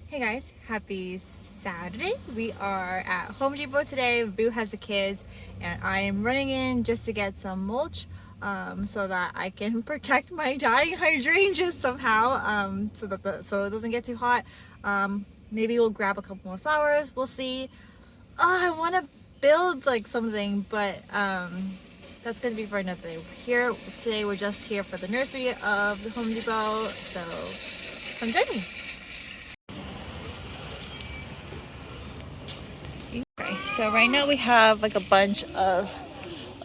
Hey guys, happy Saturday. We are at Home Depot today. Boo has the kids and I am running in just to get some mulch so that I can protect my dying hydrangeas somehow so it doesn't get too hot. Maybe we'll grab a couple more flowers. We'll see. I want to build like something, but that's going to be for another day. Here today, we're just here for the nursery of the Home Depot, so come join me. Okay, so right now we have like a bunch of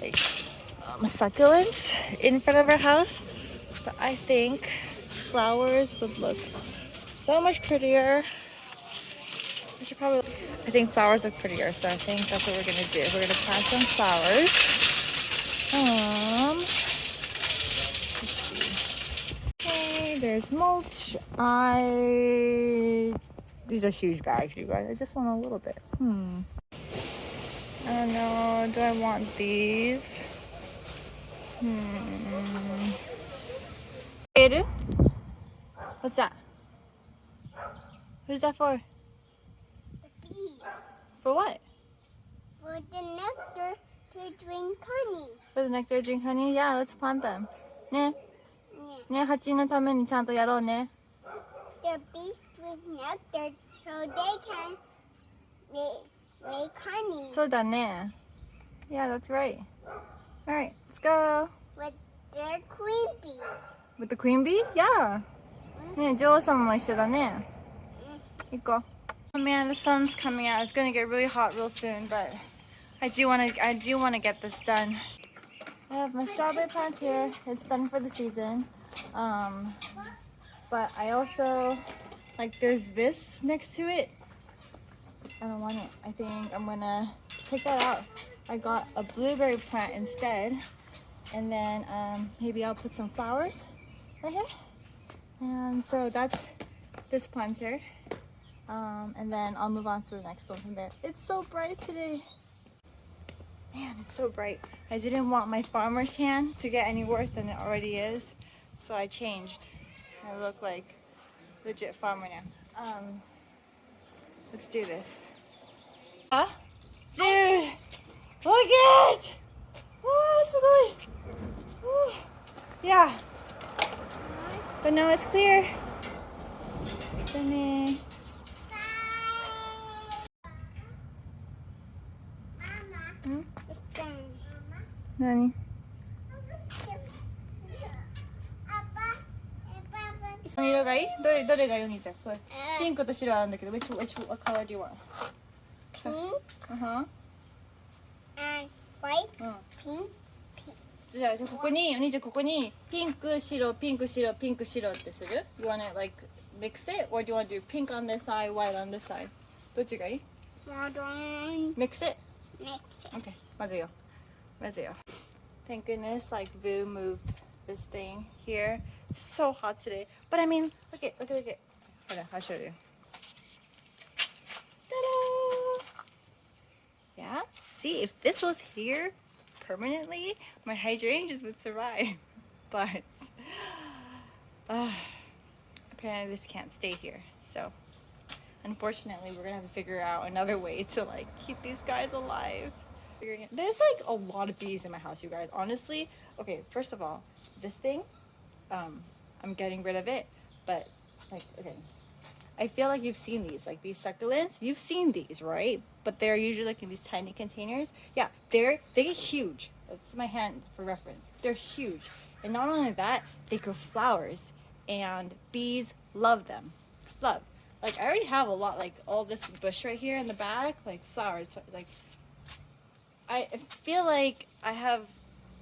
like succulents in front of our house, but I think flowers would look so much prettier. I think flowers look prettier, so I think that's what we're gonna do. We're gonna plant some flowers. Okay, there's mulch. These are huge bags, you guys. I just want a little bit. I don't know. Do I want these? Edu? What's that? Who's that for? The bees. For what? For the nectar to drink honey. For the nectar to drink honey? Yeah, let's plant them. ね。ね、蜂のためにちゃんとやろうね。The bees drink nectar so they can make honey. そうだね。Yeah, that's right. Alright, let's go. With their queen bee. With the queen bee? Yeah. ね、女王様も一緒だね。行こう。Oh man, the sun's coming out. It's gonna get really hot real soon, but I do wanna get this done. I have my strawberry plant here. It's done for the season. But I also like there's this next to it. I don't want it. I think I'm gonna take that out. I got a blueberry plant instead, and then maybe I'll put some flowers right here. And so that's this planter. And then I'll move on to the next one from there. It's so bright today. Man, it's so bright. I didn't want my farmer's tan to get any worse than it already is, so I changed. I look like legit farmer now. Let's do this. Huh? Dude! Look at it! Oh, it's so yeah. But now it's clear. Then何何色がいいどれがいいお兄ちゃんこれピンクと白あるんだけど which what color do you want? Pink Uh-huh. and white. うん Pink. じゃあここにお兄ちゃんここにピンク白ピンク白ピンク白ってする You want to like mix it or do you want to do pink on this side white on this side どっちがいい Modern. Mix it? Mix it. Okay 混ぜよう混ぜよう Thank goodness like Vu moved this thing here. It's so hot today. But I mean, look at. Hold on, I'll show you. Ta-da! Yeah? See, if this was here permanently, my hydrangeas would survive. But apparently this can't stay here. So unfortunately, we're gonna have to figure out another way to like keep these guys alive. There's like a lot of bees in my house, you guys. Honestly, okay, first of all, this thing, I'm getting rid of it, but like, okay, I feel like you've seen these, like these succulents. You've seen these, right? But they're usually like in these tiny containers. Yeah, they get huge. That's my hand for reference. They're huge, and not only that, they grow flowers, and bees love them. Love. Like I already have a lot, like all this bush right here in the back, like flowers, like. I feel like I have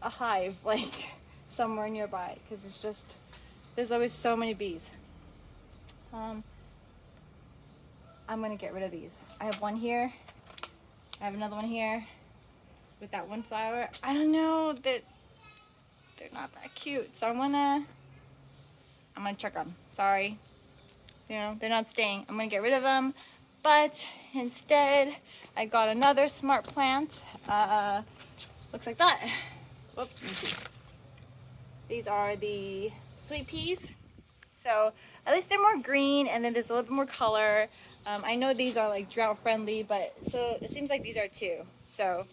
a hive like somewhere nearby because it's just there's always so many bees. I'm gonna get rid of these. I have one here. I have another one here with that one flower. I don't know that they're not that cute, so I'm gonna check them. Sorry, you know they're not staying. I'm gonna get rid of them. But instead, I got another smart plant. Looks like that. Whoops, let me see. These are the sweet peas. So at least they're more green, and then there's a little bit more color. I know these are like drought friendly, but so it seems like these are too. So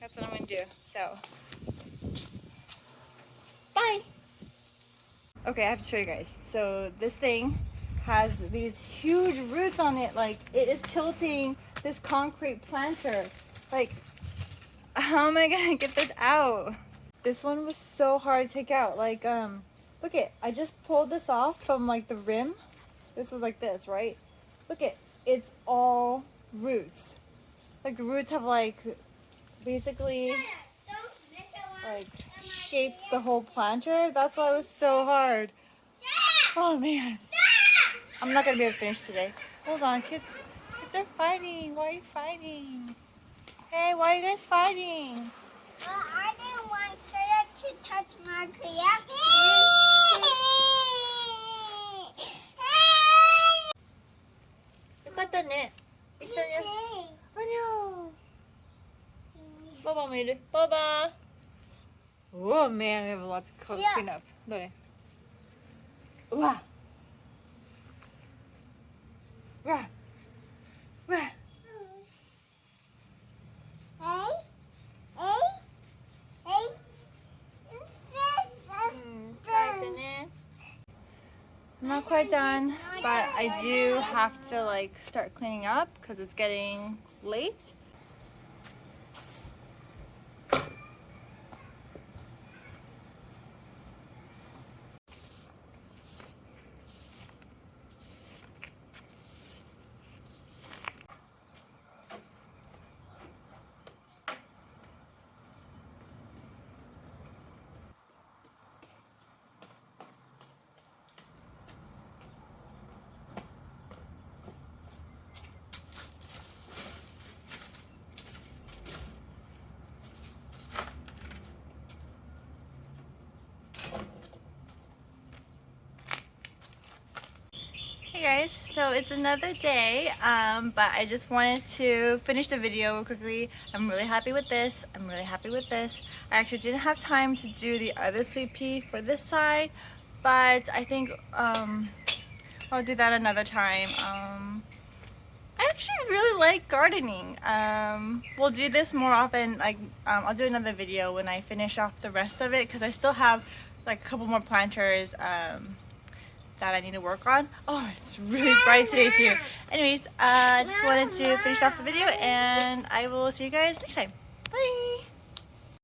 that's what I'm gonna do. So bye. Okay, I have to show you guys. So this thing has these huge roots on it. Like, it is tilting this concrete planter. Like, how am I gonna get this out? This one was so hard to take out. Like, look it, I just pulled this off from like the rim. This was like this, right? Look it, it's all roots. Like, the roots have like basically like shaped the whole planter. That's why it was so hard. Oh man, I'm not gonna be able to finish today. Hold on, kids are fighting. Why are you fighting? Hey, why are you guys fighting? I didn't want Sarah to touch my kayak. Look at the net. I know. Baba made it. Baba. Oh man, we have a lot to clean up. Look. Wow. Wow. Wow. I'm not quite done, but I do have to like start cleaning up because it's getting late. Hey guys, so it's another day, but I just wanted to finish the video real quickly. I'm really happy with this. I'm really happy with this. I actually didn't have time to do the other sweet pea for this side, but I think I'll do that another time. I actually really like gardening. We'll do this more often. Like, I'll do another video when I finish off the rest of it because I still have like a couple more planters that I need to work on. Oh, it's really bright today too. Anyways, I just wanted to finish off the video, and I will see you guys next time. Bye!